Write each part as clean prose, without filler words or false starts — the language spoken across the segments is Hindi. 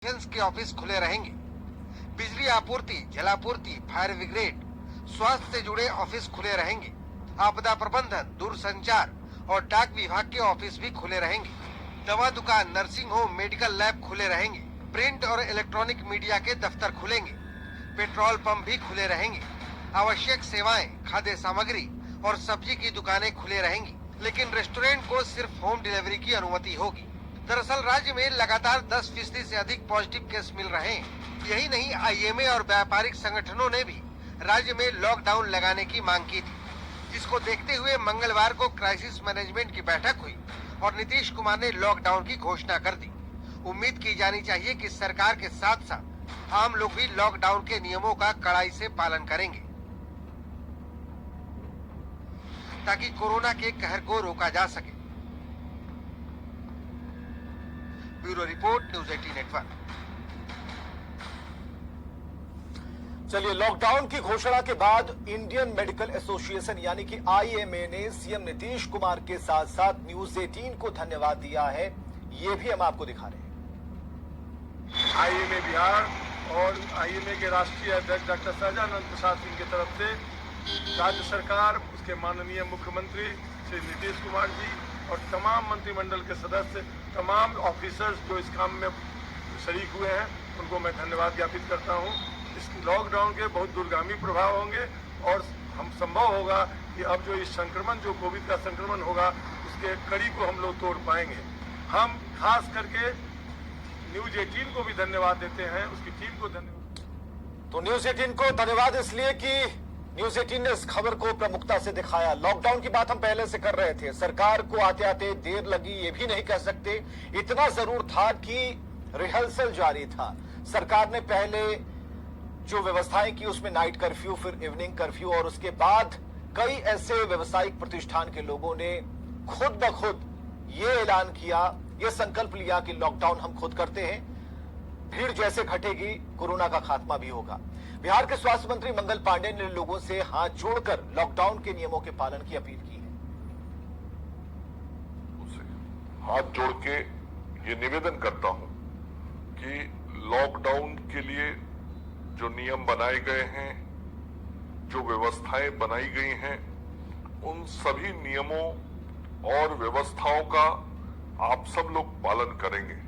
डिफेंस के ऑफिस खुले रहेंगे। बिजली आपूर्ति, जलापूर्ति, फायर ब्रिगेड, स्वास्थ्य से जुड़े ऑफिस खुले रहेंगे। आपदा प्रबंधन, दूरसंचार और डाक विभाग के ऑफिस भी खुले रहेंगे। दवा दुकान, नर्सिंग होम, मेडिकल लैब खुले रहेंगे। प्रिंट और इलेक्ट्रॉनिक मीडिया के दफ्तर खुलेंगे। पेट्रोल पंप भी खुले रहेंगे। आवश्यक सेवाएं, खाद्य सामग्री और सब्जी की दुकानें खुले रहेंगी, लेकिन रेस्टोरेंट को सिर्फ होम डिलीवरी की अनुमति होगी। दरअसल राज्य में लगातार 10% से अधिक पॉजिटिव केस मिल रहे हैं। यही नहीं, आईएमए और व्यापारिक संगठनों ने भी राज्य में लॉकडाउन लगाने की मांग की थी, जिसको देखते हुए मंगलवार को क्राइसिस मैनेजमेंट की बैठक हुई और नीतीश कुमार ने लॉकडाउन की घोषणा कर दी। उम्मीद की जानी चाहिए कि सरकार के साथ साथ आम लोग भी लॉकडाउन के नियमों का कड़ाई से पालन करेंगे, ताकि कोरोना के कहर को रोका जा सके। Bureau report, news 18 network. चलिए, लॉकडाउन की घोषणा के बाद इंडियन मेडिकल एसोसिएशन यानी कि आईएमए ने सीएम नीतीश कुमार के साथ साथ न्यूज 18 को धन्यवाद दिया है। ये भी हम आपको दिखा रहे हैं। आईएमए बिहार और आईएमए के राष्ट्रीय अध्यक्ष डॉक्टर सहजानंद प्रसाद सिंह की तरफ से राज्य सरकार, उसके माननीय मुख्यमंत्री श्री नीतीश कुमार जी और तमाम मंत्रिमंडल के सदस्य, तमाम ऑफिसर्स जो इस काम में शरीक हुए हैं, उनको मैं धन्यवाद ज्ञापित करता हूं। इस लॉकडाउन के बहुत दूरगामी प्रभाव होंगे और हम संभव होगा कि अब जो इस संक्रमण, जो कोविड का संक्रमण होगा, उसके कड़ी को हम लोग तोड़ पाएंगे। हम खास करके न्यूज 18 को भी धन्यवाद देते हैं, उसकी टीम को धन्यवाद। तो न्यूज 18 को धन्यवाद इसलिए कि न्यूज 18 ने इस खबर को प्रमुखता से दिखाया। लॉकडाउन की बात हम पहले से कर रहे थे, सरकार को आते आते देर लगी ये भी नहीं कह सकते। इतना जरूर था कि रिहर्सल जारी था। सरकार ने पहले जो व्यवस्थाएं की उसमें नाइट कर्फ्यू, फिर इवनिंग कर्फ्यू और उसके बाद कई ऐसे व्यवसायिक प्रतिष्ठान के लोगों ने खुद ब खुद ये ऐलान किया, ये संकल्प लिया कि लॉकडाउन हम खुद करते हैं, भीड़ जैसे घटेगी कोरोना का खात्मा भी होगा। बिहार के स्वास्थ्य मंत्री मंगल पांडे ने लोगों से हाथ जोड़कर लॉकडाउन के नियमों के पालन की अपील की है। उसे हाथ जोड़ के ये निवेदन करता हूं कि लॉकडाउन के लिए जो नियम बनाए गए हैं, जो व्यवस्थाएं बनाई गई हैं, उन सभी नियमों और व्यवस्थाओं का आप सब लोग पालन करेंगे।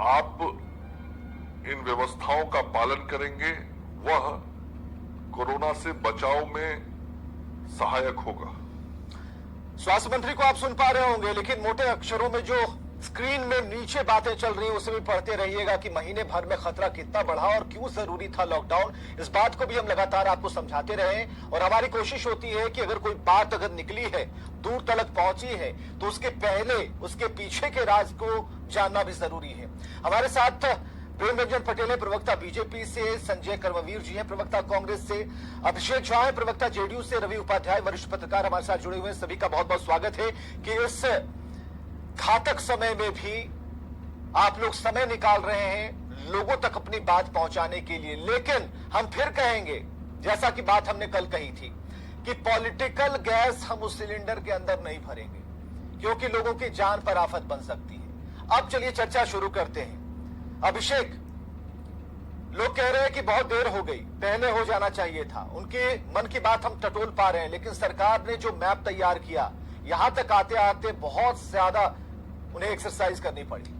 आप इन व्यवस्थाओं का पालन करेंगे, वह कोरोना से बचाव में सहायक होगा। स्वास्थ्य मंत्री को आप सुन पा रहे होंगे, लेकिन मोटे अक्षरों में जो स्क्रीन में नीचे बातें चल रही है उसे भी पढ़ते रहिएगा कि महीने भर में खतरा कितना बढ़ा और क्यों जरूरी था लॉकडाउन। इस बात को भी हम लगातार आपको समझाते रहे और हमारी कोशिश होती है कि अगर कोई बात अगर निकली है, दूर तक पहुंची है, तो उसके पहले उसके पीछे के राज को जानना भी जरूरी है। हमारे साथ प्रेम रंजन पटेल है, प्रवक्ता बीजेपी से, संजय कर्मवीर जी हैं, प्रवक्ता कांग्रेस से, अभिषेक झा है, प्रवक्ता जेडीयू से, रवि उपाध्याय वरिष्ठ पत्रकार हमारे साथ जुड़े हुए हैं। सभी का बहुत बहुत स्वागत है कि इस घातक समय में भी आप लोग समय निकाल रहे हैं लोगों तक अपनी बात पहुंचाने के लिए। लेकिन हम फिर कहेंगे, जैसा कि बात हमने कल कही थी, कि पॉलिटिकल गैस हम उस सिलेंडर के अंदर नहीं भरेंगे, क्योंकि लोगों की जान पर आफत बन सकती है। अब चलिए चर्चा शुरू करते हैं। अभिषेक, लोग कह रहे हैं कि बहुत देर हो गई, पहले हो जाना चाहिए था। उनके मन की बात हम टटोल पा रहे हैं, लेकिन सरकार ने जो मैप तैयार किया, यहां तक आते आते बहुत ज्यादा उन्हें एक्सरसाइज करनी पड़ी।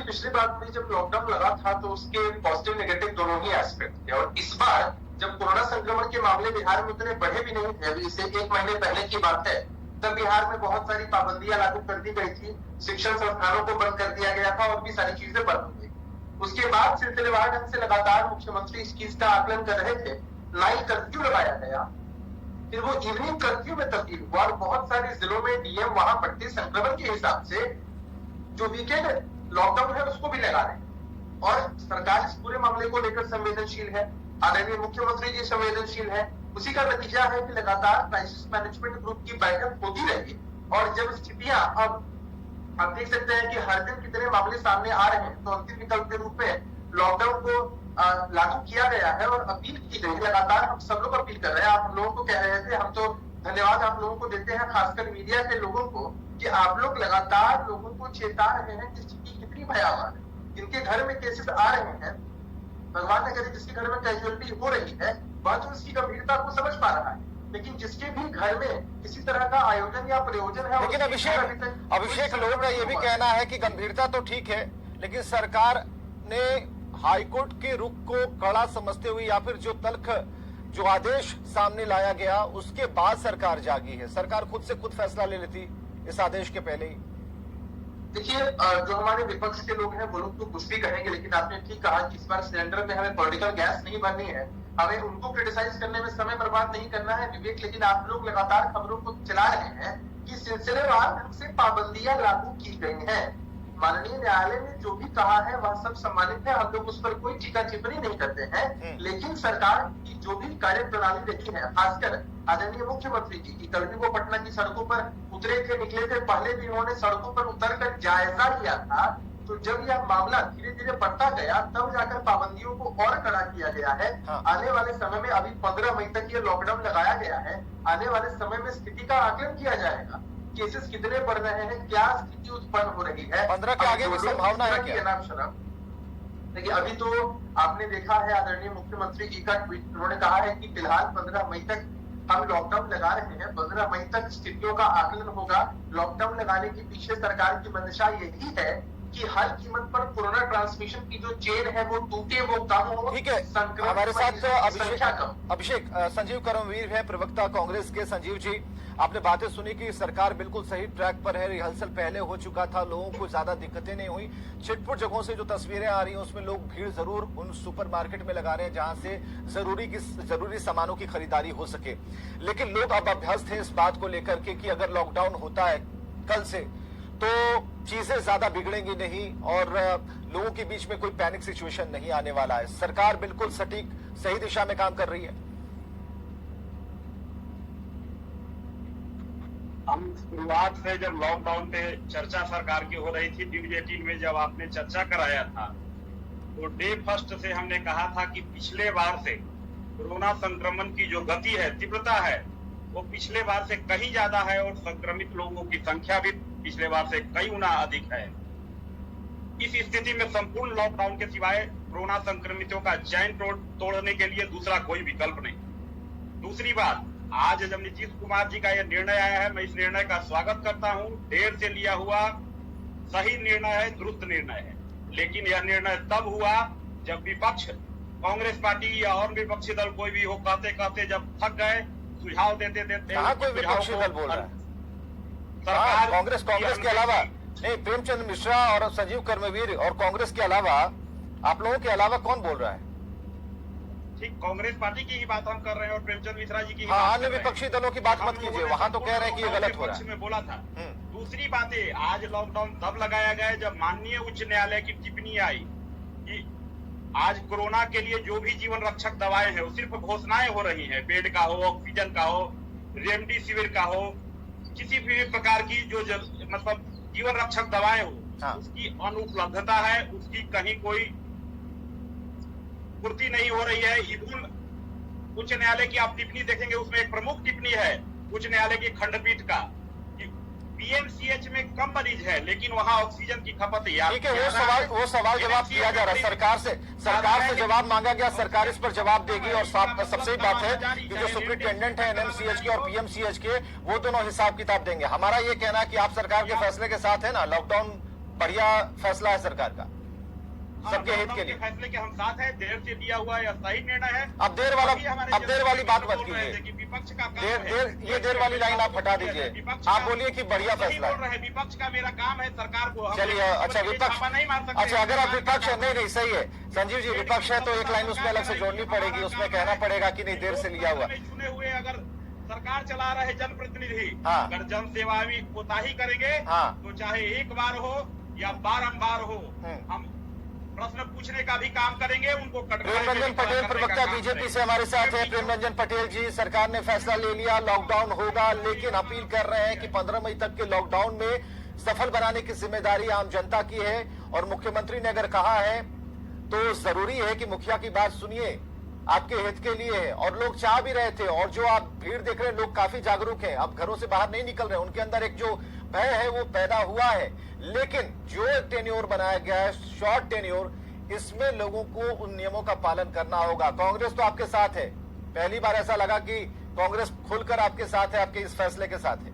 पिछली बार भी जब लॉकडाउन लगा था तो उसके पॉजिटिव नेगेटिव दोनों ही एस्पेक्ट थे, और इस बार जब कोरोना संक्रमण के मामले बिहार में उतने बढ़े भी नहीं थे, अभी इसे 1 महीने पहले की बात है, तब बिहार में बहुत सारी पाबंदियां लागू कर दी गई थी, शिक्षण संस्थानों को बंद कर दिया गया था और भी सारी चीजें बंद हो गई। उसके बाद सिलसिलेवार ढंग से लगातार मुख्यमंत्री इस चीज का आकलन कर रहे थे। नाइट कर्फ्यू लगाया गया, फिर वो इवनिंग कर्फ्यू में तब्दील हुआ और बहुत सारे जिलों में डीएम वहां बढ़ते संक्रमण के हिसाब से जो वीकेंड लॉकडाउन है उसको भी लगा रहे हैं। और सरकार इस पूरे मामले को लेकर संवेदनशील है, आदरणीय मुख्यमंत्री जी संवेदनशील है। उसी का नतीजा है कि लगातार क्राइसिस मैनेजमेंट ग्रुप की बैठक होती रही और जब स्थितियां अब आप देख सकते हैं कि हर दिन कितने मामले सामने आ रहे हैं, तो अंतिम विकल्प के रूप में लॉकडाउन को लागू किया गया है और अपील की गई है। लगातार हम सब लोग अपील कर रहे हैं। आप हम लोगों को कह रहे थे, हम तो धन्यवाद आप लोगों को देते हैं, खासकर मीडिया के लोगों को, कि आप लोग लगातार लोगों को चेता रहे हैं कि स्थिति कितनी भयावह है। जिनके घर में केसेस आ रहे हैं, भगवान न करे जिसके घर में कैजुअलिटी हो रही है, वह तो इसकी गंभीरता को समझ पा रहा है, लेकिन जिसके भी घर में किसी तरह का आयोजन या प्रयोजन है, लेकिन अभिषेक लोगों का ये भी कहना है कि गंभीरता तो ठीक है, लेकिन सरकार ने हाईकोर्ट के रुख को कड़ा समझते हुए या फिर जो आदेश सामने लाया गया उसके बाद सरकार जागी है। सरकार खुद से खुद फैसला ले लेती इस आदेश के पहले ही। देखिए, जो हमारे विपक्ष के लोग हैं वो लोग तो कुछ भी कहेंगे, लेकिन आपने ठीक कहा कि इस बार सिलेंडर में हमें पॉलिटिकल गैस नहीं भरनी है, हमें उनको क्रिटिसाइज करने में समय बर्बाद नहीं करना है विवेक। लेकिन आप लोग लगातार खबरों को चला रहे हैं कि सिलसिलेवार ढंग से पाबंदियां लागू की गई हैं। माननीय न्यायालय ने जो भी कहा है वह सब सम्मानित है, हम लोग उस पर कोई टीका टिप्पणी नहीं करते हैं। लेकिन सरकार की जो भी कार्य प्रणाली रही है, खासकर आदरणीय मुख्यमंत्री जी की, कल भी वो पटना की सड़कों पर उतरे थे, निकले थे, पहले भी उन्होंने सड़कों पर उतरकर जायजा लिया था। तो जब यह मामला धीरे धीरे बढ़ता गया, तब जाकर पाबंदियों को और कड़ा किया गया है। आने वाले समय में, अभी 15 मई तक ये लॉकडाउन लगाया गया है, आने वाले समय में स्थिति का आकलन किया जाएगा। केसेस कितने बढ़ रहे हैं, क्या स्थिति उत्पन्न हो रही है, 15 के आगे भी संभावना है क्या? देखिए, अभी तो आपने देखा है आदरणीय मुख्यमंत्री जी का ट्वीट, उन्होंने कहा है कि फिलहाल 15 मई तक हम लॉकडाउन लगा रहे हैं, 15 मई तक स्थितियों का आकलन होगा। लॉकडाउन लगाने के पीछे सरकार की मंशा यही है कि हर कीमत पर कोरोना ट्रांसमिशन की जो चेन है वो टूटे, वो कम हो। ठीक है, हमारे साथ अभिषेक संजीव कर्मवीर है, प्रवक्ता कांग्रेस के। संजीव जी, आपने बातें सुनी कि सरकार बिल्कुल सही ट्रैक पर है, रिहर्सल पहले हो चुका था, लोगों को ज्यादा दिक्कतें नहीं हुई। छिटपुट जगहों से जो तस्वीरें आ रही हैं उसमें लोग भीड़ जरूर उन सुपरमार्केट में लगा रहे हैं जहां से जरूरी सामानों की खरीदारी हो सके, लेकिन लोग अब अभ्यस्त हैं इस बात को लेकर के कि अगर लॉकडाउन होता है कल से तो चीजें ज्यादा बिगड़ेंगी नहीं और लोगों के बीच में कोई पैनिक सिचुएशन नहीं आने वाला है। सरकार बिल्कुल सटीक सही दिशा में काम कर रही है। हम शुरुआत से जब लॉकडाउन पे चर्चा सरकार की हो रही थी, न्यूज 18 में जब आपने चर्चा कराया था, तो डे फर्स्ट से हमने कहा था कि पिछले बार से कोरोना संक्रमण की जो गति है, तीव्रता है, वो पिछले बार से कहीं ज्यादा है और संक्रमित लोगों की संख्या भी पिछले बार से कई गुना अधिक है। इस स्थिति में संपूर्ण लॉकडाउन के सिवाय कोरोना संक्रमितों का चैन तोड़ने के लिए दूसरा कोई विकल्प नहीं। दूसरी बात, आज जब नीतीश कुमार जी का यह निर्णय आया है, मैं इस निर्णय का स्वागत करता हूं। देर से लिया हुआ सही निर्णय है, दुरुस्त निर्णय है, लेकिन यह निर्णय तब हुआ जब विपक्ष, कांग्रेस पार्टी या और विपक्षी दल कोई भी हो, कहते कहते जब थक गए, सुझाव देते कोई विपक्षी दल बोल रहा है? सरकार कांग्रेस के अलावा नहीं, प्रेमचंद मिश्रा और संजीव कर्मवीर और कांग्रेस के अलावा आप लोगों के अलावा कौन बोल रहा है? ठीक, कांग्रेस पार्टी की ही बात हम कर रहे हैं और प्रेमचंद मिश्रा जी की। हाँ, अन्य विपक्षी दलों की बात मत कीजिए, वहां तो कह रहे हैं कि ये गलत हो रहा है। में बोला था। दूसरी बात है, आज लॉकडाउन तब लगाया गया जब माननीय उच्च न्यायालय की टिप्पणी आई कि आज कोरोना के लिए जो भी जीवन रक्षक दवाएं हैं वो सिर्फ घोषणाएं हो रही हैं, बेड का हो, ऑक्सीजन का हो, रेमडेसिविर का हो, किसी भी प्रकार की जो मतलब जीवन रक्षक दवाएं हो, उसकी अनुपलब्धता है, उसकी कहीं कोई पूर्ति नहीं हो रही है। इवन उच्च न्यायालय की आप टिप्पणी देखेंगे, उसमें एक प्रमुख टिप्पणी है उच्च न्यायालय की खंडपीठ का कि पीएमसीएच में कम मरीज है लेकिन वहां ऑक्सीजन की खपत है। ठीक है, वो सवाल जवाब किया जा रहा है, सरकार से जवाब मांगा गया, सरकार इस पर जवाब देगी। और सबसे बात है कि जो सुप्रिंटेंडेंट है एनएमसीएच के और पीएमसीएच के, वो दोनों हिसाब किताब देंगे। हमारा ये कहना है कि आप सरकार के फैसले के साथ है ना, लॉकडाउन बढ़िया फैसला है सरकार का, सबके हित के लिए। फैसले के हम साथ हैं, देर से दिया हुआ यह सही निर्णय है। अब देर वाली बात मत कीजिए, विपक्ष का ये देर वाली लाइन आप हटा दीजिए, आप बोलिए कि बढ़िया फैसला है। विपक्ष का मेरा काम है सरकार को। चलिए, अच्छा विपक्ष नहीं मार सकते। अच्छा, अगर आप विपक्ष है, नहीं सही है संजीव जी, विपक्ष है तो एक लाइन उसमें अलग से जोड़नी पड़ेगी, उसमें कहना पड़ेगा कि नहीं देर से लिया हुआ। चुने हुए अगर सरकार चला रहे जनप्रतिनिधि, अगर जन सेवा भी कोताही करेंगे तो चाहे एक बार हो या बारंबार हो, हम प्रश्न पूछने का भी काम करेंगे, उनको प्रेम रंजन पटेल प्रवक्ता बीजेपी से हमारे साथ हैं। प्रेम रंजन पटेल जी, सरकार ने फैसला ले लिया, लॉकडाउन होगा, लेकिन अपील कर रहे हैं कि 15 मई तक के लॉकडाउन में सफल बनाने की जिम्मेदारी आम जनता की है। और मुख्यमंत्री ने अगर कहा है तो जरूरी है कि मुखिया की बात सुनिए, आपके हित के लिए है। और लोग चाह भी रहे थे, और जो आप भीड़ देख रहे हैं, लोग काफी जागरूक हैं, अब घरों से बाहर नहीं निकल रहे, उनके अंदर एक जो भय है वो पैदा हुआ है। लेकिन जो टेन्योर बनाया गया है, शॉर्ट टेन्योर, इसमें लोगों को उन नियमों का पालन करना होगा। कांग्रेस तो आपके साथ है, पहली बार ऐसा लगा कि कांग्रेस खुलकर आपके साथ है, आपके इस फैसले के साथ है।